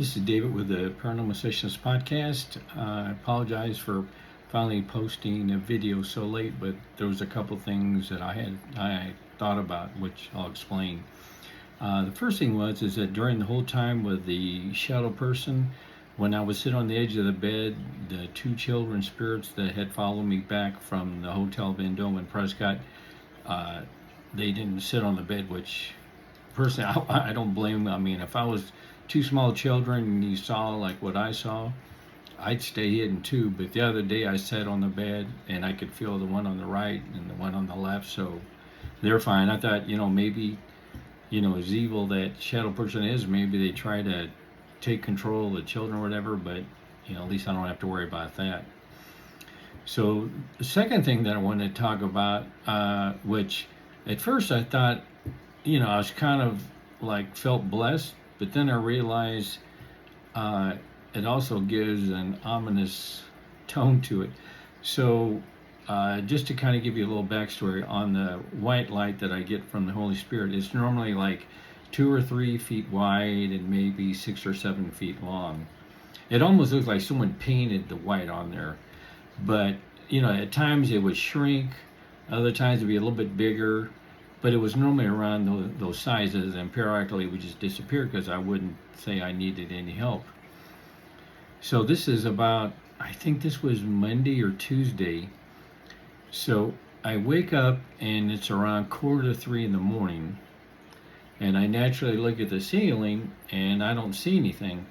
This is David with the Paranormal Sessions podcast. I apologize for finally posting a video so late, but there was a couple things that I thought about, which I'll explain. The first thing is that during the whole time with the shadow person, when I was sitting on the edge of the bed, the two children spirits that had followed me back from the Hotel Vendome in Prescott, they didn't sit on the bed, which personally I don't blame them. I mean, if I was two small children and you saw like what I saw, I'd stay hidden too. But the other day I sat on the bed and I could feel the one on the right and the one on the left, so they're fine. I thought, maybe, as evil that shadow person is, maybe they try to take control of the children or whatever, but at least I don't have to worry about that. So the second thing that I wanted to talk about, which at first I thought, I was kind of like felt blessed, but then I realized it also gives an ominous tone to it. So just to kind of give you a little backstory on the white light that I get from the Holy Spirit, it's normally like 2 or 3 feet wide and maybe 6 or 7 feet long. It almost looks like someone painted the white on there, but at times it would shrink, other times it'd be a little bit bigger, but it was normally around those sizes, and periodically it would just disappear because I wouldn't say I needed any help. So this is about, I think this was Monday or Tuesday. So I wake up and it's around 2:45 in the morning, and I naturally look at the ceiling and I don't see anything.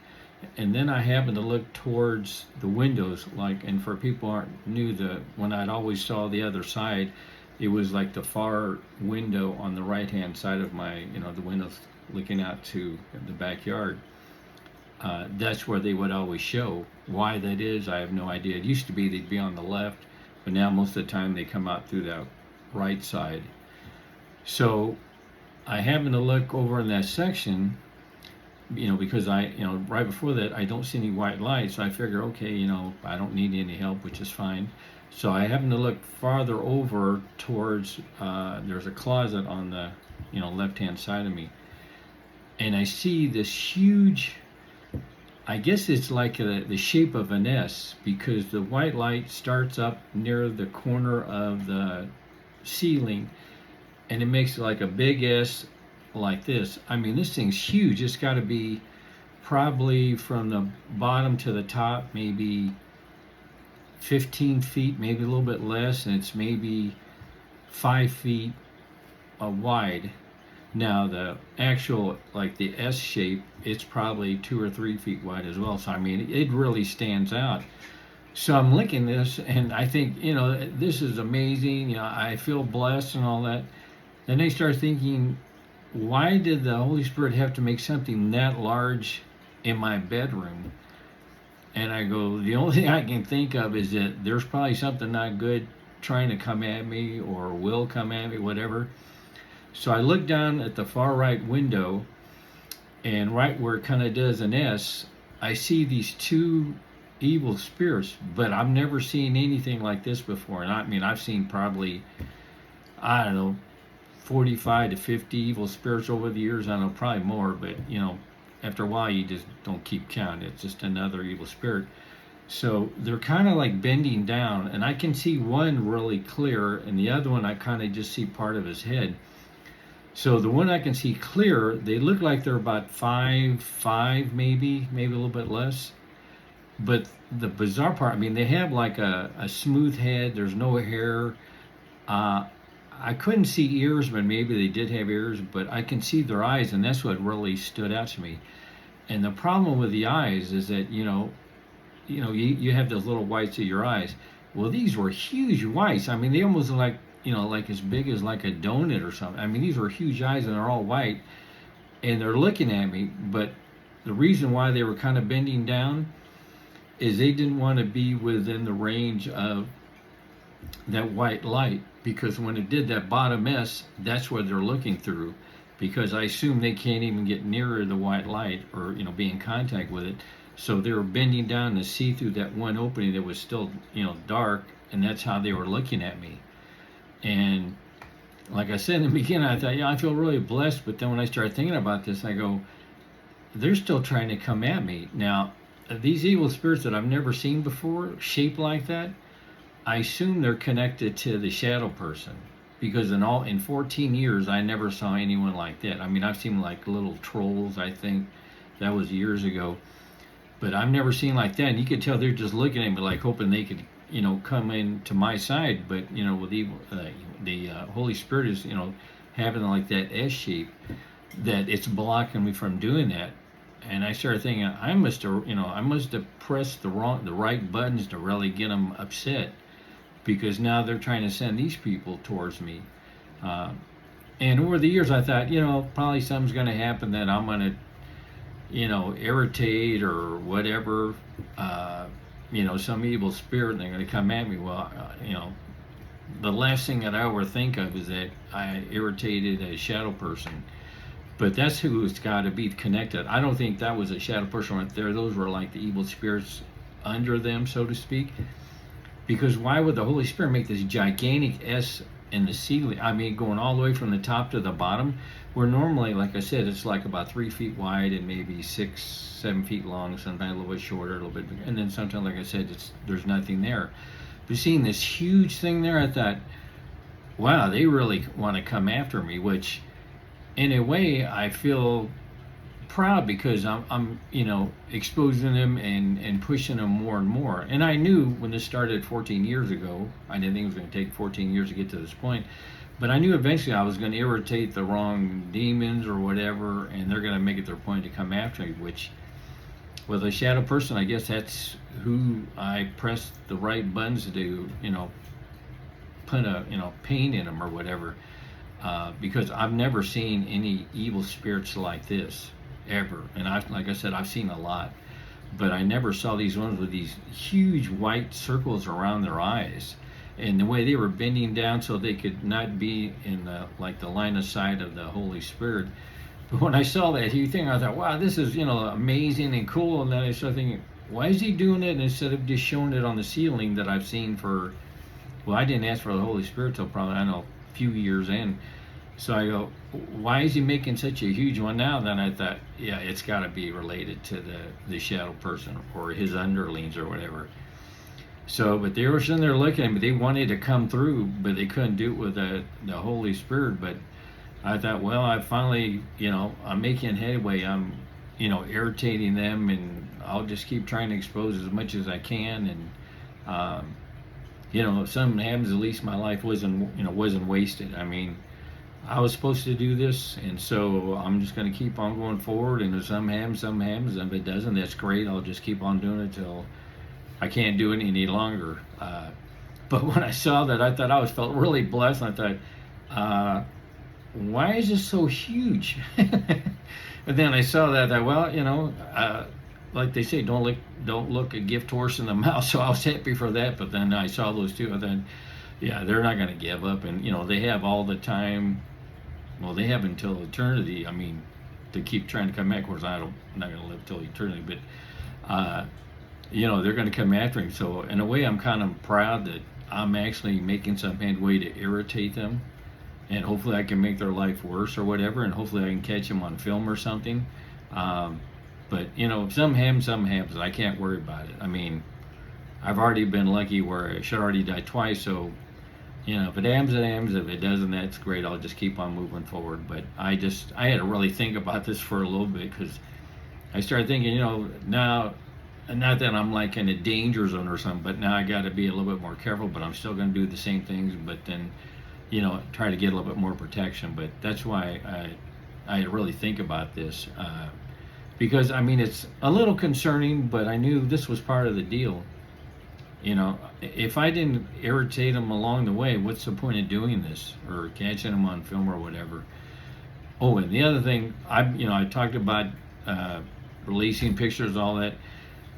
And then I happen to look towards the windows, and for people who aren't new, when I'd always saw the other side, it was like the far window on the right hand side of my, the windows looking out to the backyard. That's where they would always show. Why that is, I have no idea. It used to be they'd be on the left, but now most of the time they come out through the right side. So I happen to look over in that section, because right before that I don't see any white light, so I figure, okay, I don't need any help, which is fine. So I happen to look farther over towards, there's a closet on the, left-hand side of me. And I see this huge, I guess it's like the shape of an S, because the white light starts up near the corner of the ceiling, and it makes like a big S like this. I mean, this thing's huge. It's got to be probably from the bottom to the top, maybe 15 feet, maybe a little bit less, and it's maybe 5 feet wide. Now the actual, like the S shape, it's probably 2 or 3 feet wide as well. So I mean, it really stands out. So I'm looking at this and I think, this is amazing. I feel blessed and all that. Then I start thinking, why did the Holy Spirit have to make something that large in my bedroom? And I go, the only thing I can think of is that there's probably something not good trying to come at me or will come at me, whatever. So I look down at the far right window, and right where it kind of does an S, I see these two evil spirits, but I've never seen anything like this before. And I mean, I've seen probably, I don't know, 45 to 50 evil spirits over the years. I don't know, probably more, but after a while you just don't keep count. It's just another evil spirit. So they're kind of like bending down, and I can see one really clear, and the other one I kind of just see part of his head. So the one I can see clear, they look like they're about 5'5", maybe a little bit less. But the bizarre part, I mean, they have like a smooth head. There's no hair. I couldn't see ears, but maybe they did have ears, but I can see their eyes, and that's what really stood out to me. And the problem with the eyes is that, you have those little whites of your eyes. Well, these were huge whites. I mean, they almost look like, like as big as like a donut or something. I mean, these were huge eyes, and they're all white, and they're looking at me. But the reason why they were kind of bending down is they didn't want to be within the range of that white light, because when it did that bottom S, that's what they're looking through, because I assume they can't even get nearer the white light or be in contact with it. So they were bending down to see through that one opening that was still dark, and that's how they were looking at me. And like I said in the beginning, I thought, I feel really blessed. But then when I started thinking about this, I go, they're still trying to come at me. Now, these evil spirits that I've never seen before, shaped like that, I assume they're connected to the shadow person, because in 14 years I never saw anyone like that. I mean, I've seen like little trolls. I think that was years ago, but I've never seen like that. And you could tell they're just looking at me like hoping they could, come in to my side. But with evil, the Holy Spirit is, having like that S shape, that it's blocking me from doing that. And I started thinking I must have pressed the right buttons to really get them upset, because now they're trying to send these people towards me. Uh, and over the years, I thought, probably something's going to happen that I'm going to, irritate or whatever, some evil spirit, and they're going to come at me. Well, the last thing that I ever think of is that I irritated a shadow person. But that's who it's got to be connected. I don't think that was a shadow person right there. Those were like the evil spirits under them, so to speak. Because why would the Holy Spirit make this gigantic S in the ceiling? I mean, going all the way from the top to the bottom, where normally, like I said, it's like about 3 feet wide and maybe 6, 7 feet long, sometimes a little bit shorter, a little bit bigger. And then sometimes, like I said, there's nothing there. But seeing this huge thing there, I thought, wow, they really want to come after me, which in a way I feel proud, because I'm exposing them and pushing them more and more. And I knew when this started 14 years ago, I didn't think it was going to take 14 years to get to this point, but I knew eventually I was going to irritate the wrong demons or whatever, and they're going to make it their point to come after me, which with a shadow person, I guess that's who I pressed the right buttons to put a pain in them or whatever. Because I've never seen any evil spirits like this ever, and like I said, I've seen a lot, but I never saw these ones with these huge white circles around their eyes, and the way they were bending down so they could not be in the line of sight of the Holy Spirit. But when I saw that huge thing, I thought, wow, this is amazing and cool. And then I started thinking, why is he doing it instead of just showing it on the ceiling that I've seen for? Well, I didn't ask for the Holy Spirit till probably, I don't know, a few years in. So I go, why is he making such a huge one now? Then I thought, yeah, it's got to be related to the shadow person or his underlings or whatever. So, but they were sitting there looking at me. They wanted to come through, but they couldn't do it with the Holy Spirit. But I thought, well, I finally, I'm making headway. I'm, irritating them, and I'll just keep trying to expose as much as I can. And, if something happens, at least my life wasn't wasted. I mean, I was supposed to do this, and so I'm just going to keep on going forward. And if something happens, and if it doesn't, that's great. I'll just keep on doing it till I can't do it any longer. But when I saw that, I thought I felt really blessed. And I thought, why is this so huge? And then I saw that, well, like they say, don't look a gift horse in the mouth. So I was happy for that. But then I saw those two, and then, yeah, they're not going to give up. And they have all the time. Well, they have until eternity. I mean, to keep trying to come back. Of course, I'm not going to live till eternity, but they're going to come after him. So in a way, I'm kind of proud that I'm actually making some headway to irritate them, and hopefully I can make their life worse or whatever, and hopefully I can catch them on film or something. But if something happens. I can't worry about it. I mean, I've already been lucky where I should already die twice. So if it happens, it happens. If it doesn't, that's great. I'll just keep on moving forward. But I had to really think about this for a little bit, because I started thinking, now, not that I'm like in a danger zone or something, but now I got to be a little bit more careful. But I'm still going to do the same things, but then try to get a little bit more protection. But that's why I had to really think about this, because I mean, it's a little concerning, but I knew this was part of the deal. If I didn't irritate them along the way, what's the point of doing this or catching them on film or whatever? Oh, and the other thing, I talked about releasing pictures, all that,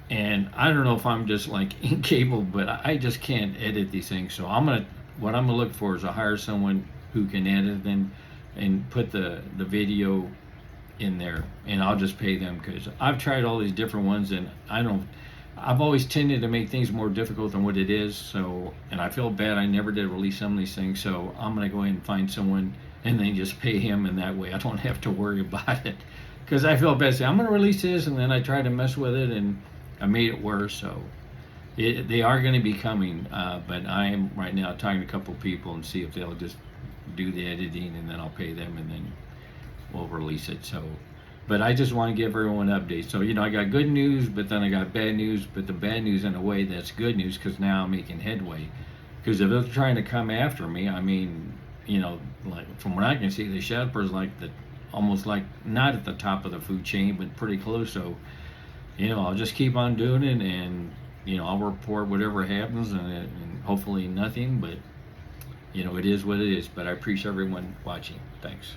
and I don't know if I'm just like incapable, but I just can't edit these things. So what I'm gonna look for is to hire someone who can edit them and put the video in there, and I'll just pay them, because I've tried all these different ones, and I've always tended to make things more difficult than what it is. So, and I feel bad I never did release some of these things. So I'm going to go ahead and find someone and then just pay him, and that way I don't have to worry about it. because I feel bad. I'm going to release this, and then I tried to mess with it, and I made it worse. So they are going to be coming, but I am right now talking to a couple people and see if they'll just do the editing, and then I'll pay them, and then we'll release it. So, but I just want to give everyone an update. So I got good news, but then I got bad news. But the bad news, in a way, that's good news because now I'm making headway. Because if they're trying to come after me, I mean, like from what I can see, the shepherd's like almost like not at the top of the food chain, but pretty close. So, I'll just keep on doing it, and I'll report whatever happens, and hopefully nothing. But it is what it is. But I appreciate everyone watching. Thanks.